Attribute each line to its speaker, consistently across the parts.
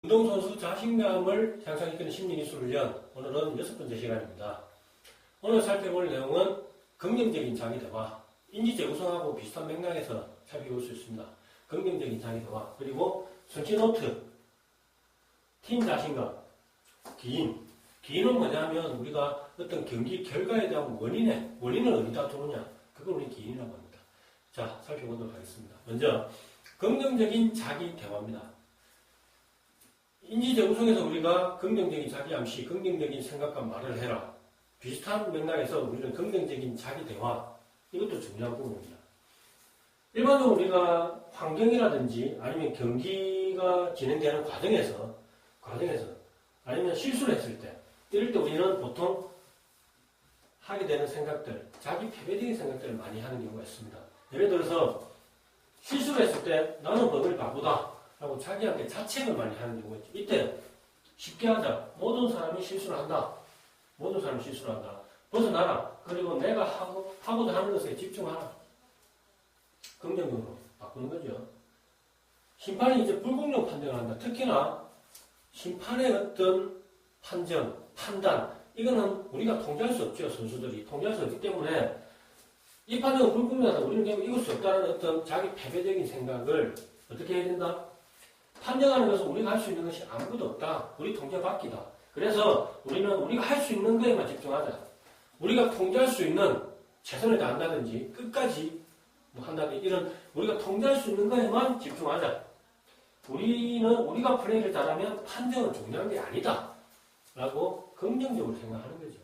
Speaker 1: 운동선수 자신감을 향상시키는 심리기술 훈련, 오늘은 6번째 시간입니다. 오늘 살펴볼 내용은 긍정적인 자기대화, 인지재구성하고 비슷한 맥락에서 살펴볼 수 있습니다. 긍정적인 자기대화, 그리고 성취노트, 팀 자신감, 기인은 뭐냐면 우리가 어떤 경기 결과에 대한 원인을 어디다 두느냐, 그걸 우리 기인이라고 합니다. 자, 살펴보도록 하겠습니다. 먼저 긍정적인 자기대화입니다. 인지재구성에서 우리가 긍정적인 자기암시, 긍정적인 생각과 말을 해라. 비슷한 맥락에서 우리는 긍정적인 자기대화, 이것도 중요한 부분입니다. 일반적으로 우리가 환경이라든지 아니면 경기가 진행되는 과정에서 아니면 실수를 했을 때, 이럴 때 우리는 보통 하게 되는 생각들, 자기 패배적인 생각들을 많이 하는 경우가 있습니다. 예를 들어서 실수를 했을 때 나는 법을 바보다 라고 자기한테 자책을 많이 하는 경우가 있죠. 이때 쉽게 하자. 모든 사람이 실수를 한다. 벗어나라. 그리고 내가 하고자 하는 것에 집중하라. 긍정적으로 바꾸는 거죠. 심판이 이제 불공정 판정을 한다. 특히나 심판의 어떤 판단, 이거는 우리가 통제할 수 없죠. 선수들이 통제할 수 없기 때문에 이 판정은 불공정하다. 우리는 그냥 이길 수 없다는 어떤 자기 패배적인 생각을 어떻게 해야 된다? 판정하는 것은 우리가 할 수 있는 것이 아무것도 없다. 우리 통제 밖이다. 그래서 우리는 우리가 할 수 있는 거에만 집중하자. 우리가 통제할 수 있는 최선을 다한다든지 끝까지 한다든지 이런 우리가 통제할 수 있는 거에만 집중하자. 우리가 플레이를 잘하면 판정은 중요한 게 아니다. 라고 긍정적으로 생각하는 거죠.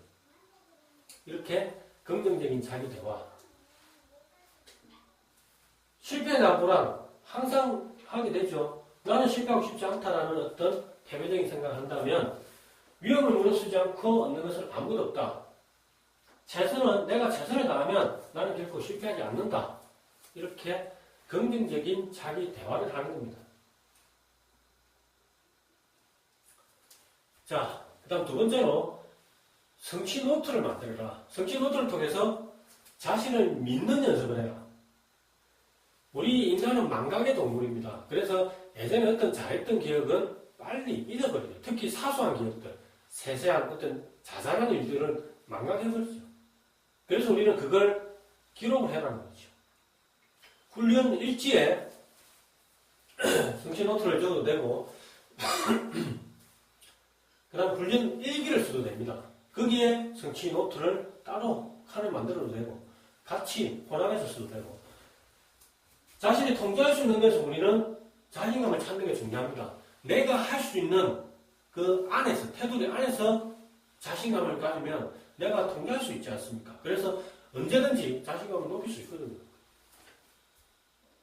Speaker 1: 이렇게 긍정적인 자기 대화. 실패에 대한 불안 항상 하게 되죠. 나는 실패하고 싶지 않다라는 어떤 패배적인 생각을 한다면 위험을 무릅쓰지 않고 얻는 것은 아무것도 없다. 내가 최선을 다하면 나는 결코 실패하지 않는다. 이렇게 긍정적인 자기 대화를 하는 겁니다. 자, 그 다음 두 번째로 성취 노트를 만들어라. 성취 노트를 통해서 자신을 믿는 연습을 해라. 우리 인간은 망각의 동물입니다. 그래서 예전에 어떤 잘했던 기억은 빨리 잊어버려요. 특히 사소한 기억들, 세세한 어떤 자잘한 일들을 망각해버리죠. 그래서 우리는 그걸 기록을 해라는 거죠. 훈련 일지에 성취 노트를 줘도 되고 그 다음 훈련 일기를 써도 됩니다. 거기에 성취 노트를 따로 칸을 만들어도 되고 같이 혼합해서 써도 되고 자신이 통제할 수 있는 것에서 우리는 자신감을 찾는 게 중요합니다. 내가 할 수 있는 그 안에서, 테두리 안에서 자신감을 가지면 내가 통제할 수 있지 않습니까? 그래서 언제든지 자신감을 높일 수 있거든요.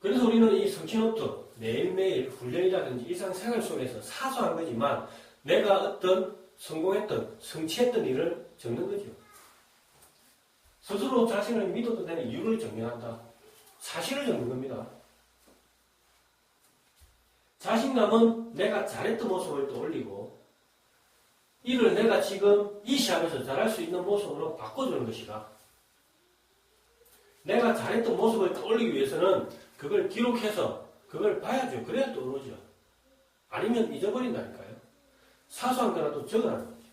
Speaker 1: 그래서 우리는 이 성취노트, 매일매일 훈련이라든지 일상생활 속에서 사소한 거지만 내가 어떤 성공했던, 성취했던 일을 적는 거죠. 스스로 자신을 믿어도 되는 이유를 정리한다. 사실을 적는 겁니다. 자신감은 내가 잘했던 모습을 떠올리고 이를 내가 지금 이 시합에서 잘할 수 있는 모습으로 바꿔주는 것이다. 내가 잘했던 모습을 떠올리기 위해서는 그걸 기록해서 그걸 봐야죠. 그래야 떠오르죠. 아니면 잊어버린다니까요. 사소한 거라도 적어라는 거죠.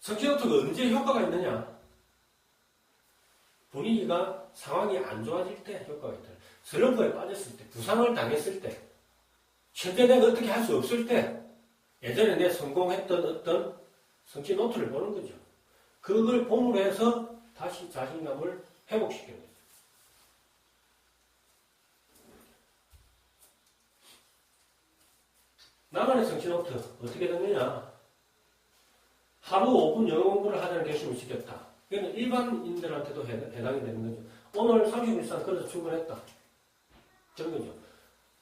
Speaker 1: 성취노트가 언제 효과가 있느냐? 분위기가 상황이 안 좋아질 때 효과가 있다. 슬럼프에 빠졌을 때, 부상을 당했을 때, 현재 내가 어떻게 할 수 없을 때, 예전에 내 성공했던 어떤 성취 노트를 보는 거죠. 그걸 봄으로 해서 다시 자신감을 회복시키는 거죠. 나만의 성취 노트 어떻게 됐느냐? 하루 5분 영어 공부를 하자는 결심을 지켰다. 이건 일반인들한테도 해당이 되는 거죠. 오늘 30분 이상 걸어서 출근했다. 그런 거죠.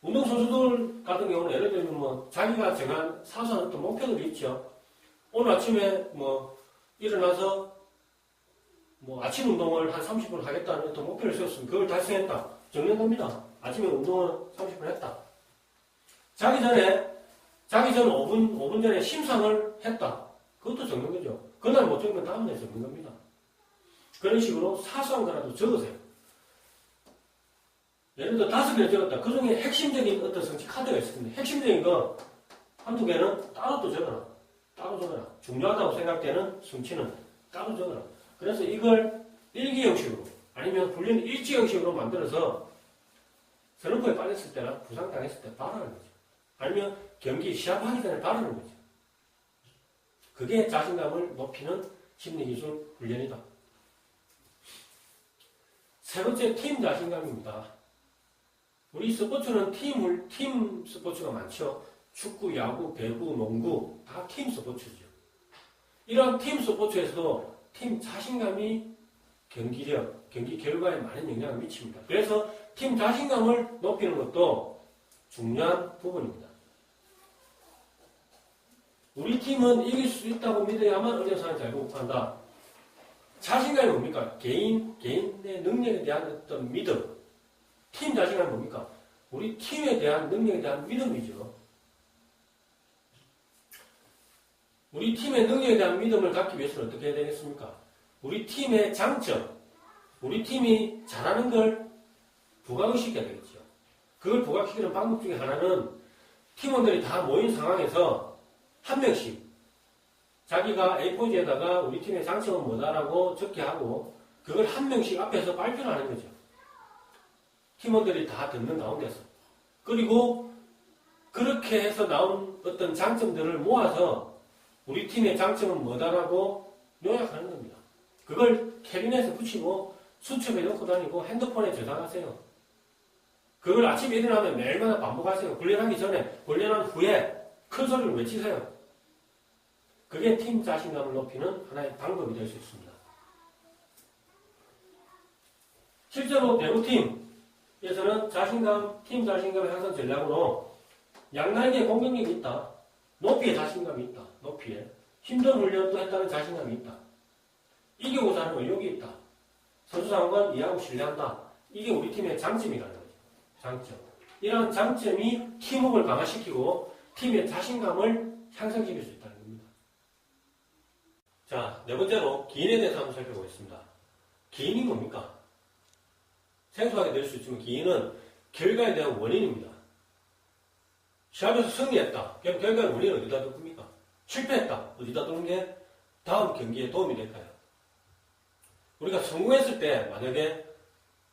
Speaker 1: 운동선수들 같은 경우는 예를 들면 자기가 정한 사소한 어떤 목표들이 있죠. 오늘 아침에 일어나서 아침 운동을 한 30분 하겠다는 어떤 목표를 세웠으면 그걸 달성했다. 적는 겁니다. 아침에 운동을 30분 했다. 자기 전 5분 전에 심상을 했다. 그것도 적는 거죠. 그날 못 적으면 다음날 적는 겁니다. 그런 식으로 사소한 거라도 적으세요. 예를 들어 5개를 적었다. 그 중에 핵심적인 어떤 성취 카드가 있을 텐데, 핵심적인 거 한두 개는 따로 또 적어라. 따로 적어라. 중요하다고 생각되는 성취는 따로 적어라. 그래서 이걸 일기 형식으로 아니면 훈련 일지 형식으로 만들어서 슬럼프에 빠졌을 때나 부상당했을 때 바라는 거죠. 아니면 경기 시합하기 전에 바라는 거죠. 그게 자신감을 높이는 심리기술 훈련이다. 세 번째, 팀 자신감입니다. 우리 스포츠는 팀 스포츠가 많죠. 축구, 야구, 배구, 농구 다 팀 스포츠죠. 이러한 팀 스포츠에서도 팀 자신감이 경기력, 경기 결과에 많은 영향을 미칩니다. 그래서 팀 자신감을 높이는 것도 중요한 부분입니다. 우리 팀은 이길 수 있다고 믿어야만 의료사를 잘 극복한다. 자신감이 뭡니까? 개인의 능력에 대한 어떤 믿음. 팀 자신감이 뭡니까? 우리 팀에 대한 능력에 대한 믿음이죠. 우리 팀의 능력에 대한 믿음을 갖기 위해서는 어떻게 해야 되겠습니까? 우리 팀의 장점, 우리 팀이 잘하는 걸 부각을 시켜야 되겠죠. 그걸 부각시키는 방법 중에 하나는 팀원들이 다 모인 상황에서 한 명씩 자기가 A4지에다가 우리 팀의 장점은 뭐다라고 적게 하고 그걸 한 명씩 앞에서 발표를 하는 거죠. 팀원들이 다 듣는 가운데서. 그리고 그렇게 해서 나온 어떤 장점들을 모아서 우리 팀의 장점은 뭐다라고 요약하는 겁니다. 그걸 캐비넷에 붙이고 수첩에 넣고 다니고 핸드폰에 저장하세요. 그걸 아침에 일어나면 매일마다 반복하세요. 훈련하기 전에, 훈련한 후에 큰 소리로 외치세요. 그게 팀 자신감을 높이는 하나의 방법이 될 수 있습니다. 실제로 배구팀에서는 팀 자신감 향상 전략으로 양날개 공격력이 있다. 높이에 자신감이 있다. 높이에. 힘든 훈련도 했다는 자신감이 있다. 이기고자 하는 의욕이 있다. 선수 상황은 이해하고 신뢰한다. 이게 우리 팀의 장점이라는 거죠. 장점. 이러한 장점이 팀워크를 강화시키고 팀의 자신감을 향상시킬 수 있다는 겁니다. 자, 네 번째로 기인에 대해서 한번 살펴보겠습니다. 기인이 뭡니까? 생소하게 될 수 있지만 기인은 결과에 대한 원인입니다. 시합에서 승리했다. 그럼 결과의 원인은 어디다 둘 겁니까? 실패했다. 어디다 두는 게 다음 경기에 도움이 될까요? 우리가 성공했을 때 만약에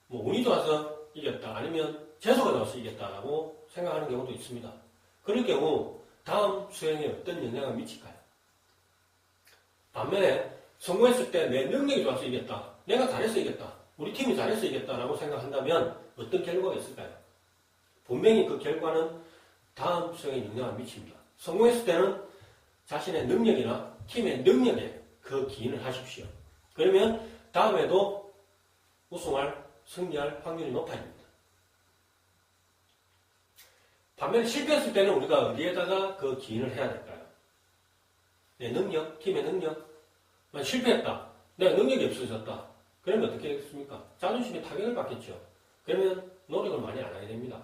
Speaker 1: 운이 좋아서 이겼다. 아니면 재수가 나와서 이겼다라고 생각하는 경우도 있습니다. 그럴 경우 다음 수행에 어떤 영향을 미칠까요? 반면에 성공했을 때 내 능력이 좋아서 이겼다. 내가 잘해서 이겼다. 우리 팀이 잘해서 이겼다라고 생각한다면 어떤 결과가 있을까요? 분명히 그 결과는 다음 수행에 영향을 미칩니다. 성공했을 때는 자신의 능력이나 팀의 능력에 그 기인을 하십시오. 그러면 다음에도 승리할 확률이 높아집니다. 반면에 실패했을 때는 우리가 어디에다가 그 기인을 해야 될까요? 내 능력, 팀의 능력. 실패했다. 내가 능력이 없어졌다. 그러면 어떻게 되겠습니까? 자존심에 타격을 받겠죠. 그러면 노력을 많이 안 하게 됩니다.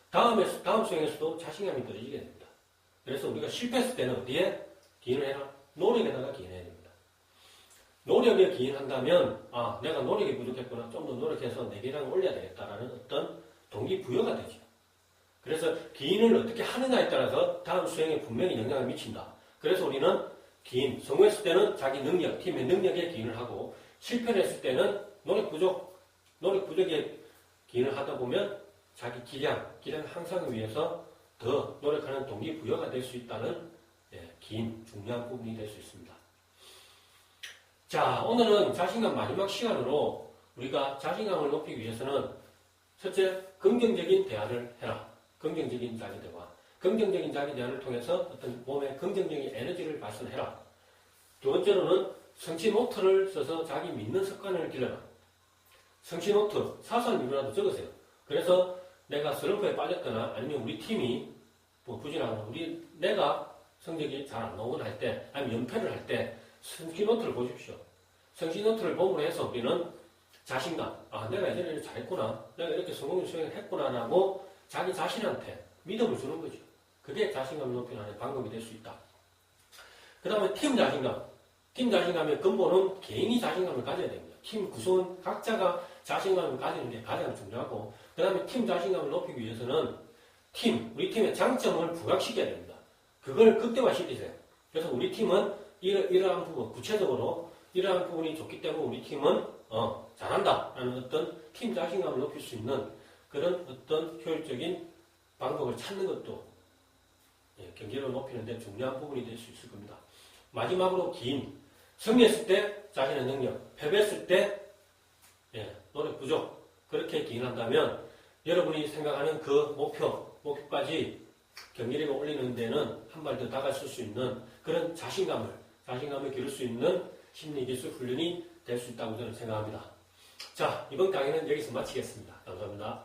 Speaker 1: 다음 수행에서도 자신감이 떨어지게 됩니다. 그래서 우리가 실패했을 때는 어디에 기인을 해라? 노력에다가 기인해야 됩니다. 노력에 기인한다면 내가 노력이 부족했구나. 좀 더 노력해서 내 계량을 올려야 되겠다라는 어떤 동기부여가 되죠. 그래서 기인을 어떻게 하느냐에 따라서 다음 수행에 분명히 영향을 미친다. 그래서 우리는 성공했을 때는 자기 능력, 팀의 능력에 기인을 하고 실패를 했을 때는 노력 부족에 기인을 하다 보면 자기 기량 향상을 위해서 더 노력하는 동기부여가 될 수 있다는 중요한 부분이 될 수 있습니다. 자, 오늘은 자신감 마지막 시간으로 우리가 자신감을 높이기 위해서는 첫째, 긍정적인 대화를 해라. 긍정적인 자기 대화. 긍정적인 자기 대화를 통해서 어떤 몸에 긍정적인 에너지를 발산해라. 두 번째로는 성취 노트를 써서 자기 믿는 습관을 길러라. 성취 노트, 사소한 일이라도 적으세요. 그래서 내가 슬럼프에 빠졌거나 아니면 우리 팀이 부진하거나 내가 성적이 잘 안 나오거나 할 때, 아니면 연패를 할 때 성취 노트를 보십시오. 성취 노트를 보므로 해서 우리는 자신감, 내가 예전에 잘했구나, 내가 이렇게 성공을 수행했구나라고 자기 자신한테 믿음을 주는 거죠. 그게 자신감을 높이는 하나의 방법이 될 수 있다. 그 다음에 팀 자신감. 팀 자신감의 근본은 개인이 자신감을 가져야 됩니다. 팀 구성원 각자가 자신감을 가지는 게 가장 중요하고, 그 다음에 팀 자신감을 높이기 위해서는 우리 팀의 장점을 부각시켜야 됩니다. 그걸 극대화시키세요. 그래서 우리 팀은 이러한 부분, 구체적으로 이러한 부분이 좋기 때문에 우리 팀은 잘한다라는 어떤 팀 자신감을 높일 수 있는 그런 어떤 효율적인 방법을 찾는 것도 경제력을 높이는 데 중요한 부분이 될 수 있을 겁니다. 마지막으로 승리했을 때 자신의 능력, 패배했을 때 노력 부족, 그렇게 기인한다면 여러분이 생각하는 그 목표까지 경제력을 올리는 데는 한 발 더 다가설 수 있는 그런 자신감을 기를 수 있는 심리기술 훈련이 될 수 있다고 저는 생각합니다. 자, 이번 강의는 여기서 마치겠습니다. 감사합니다.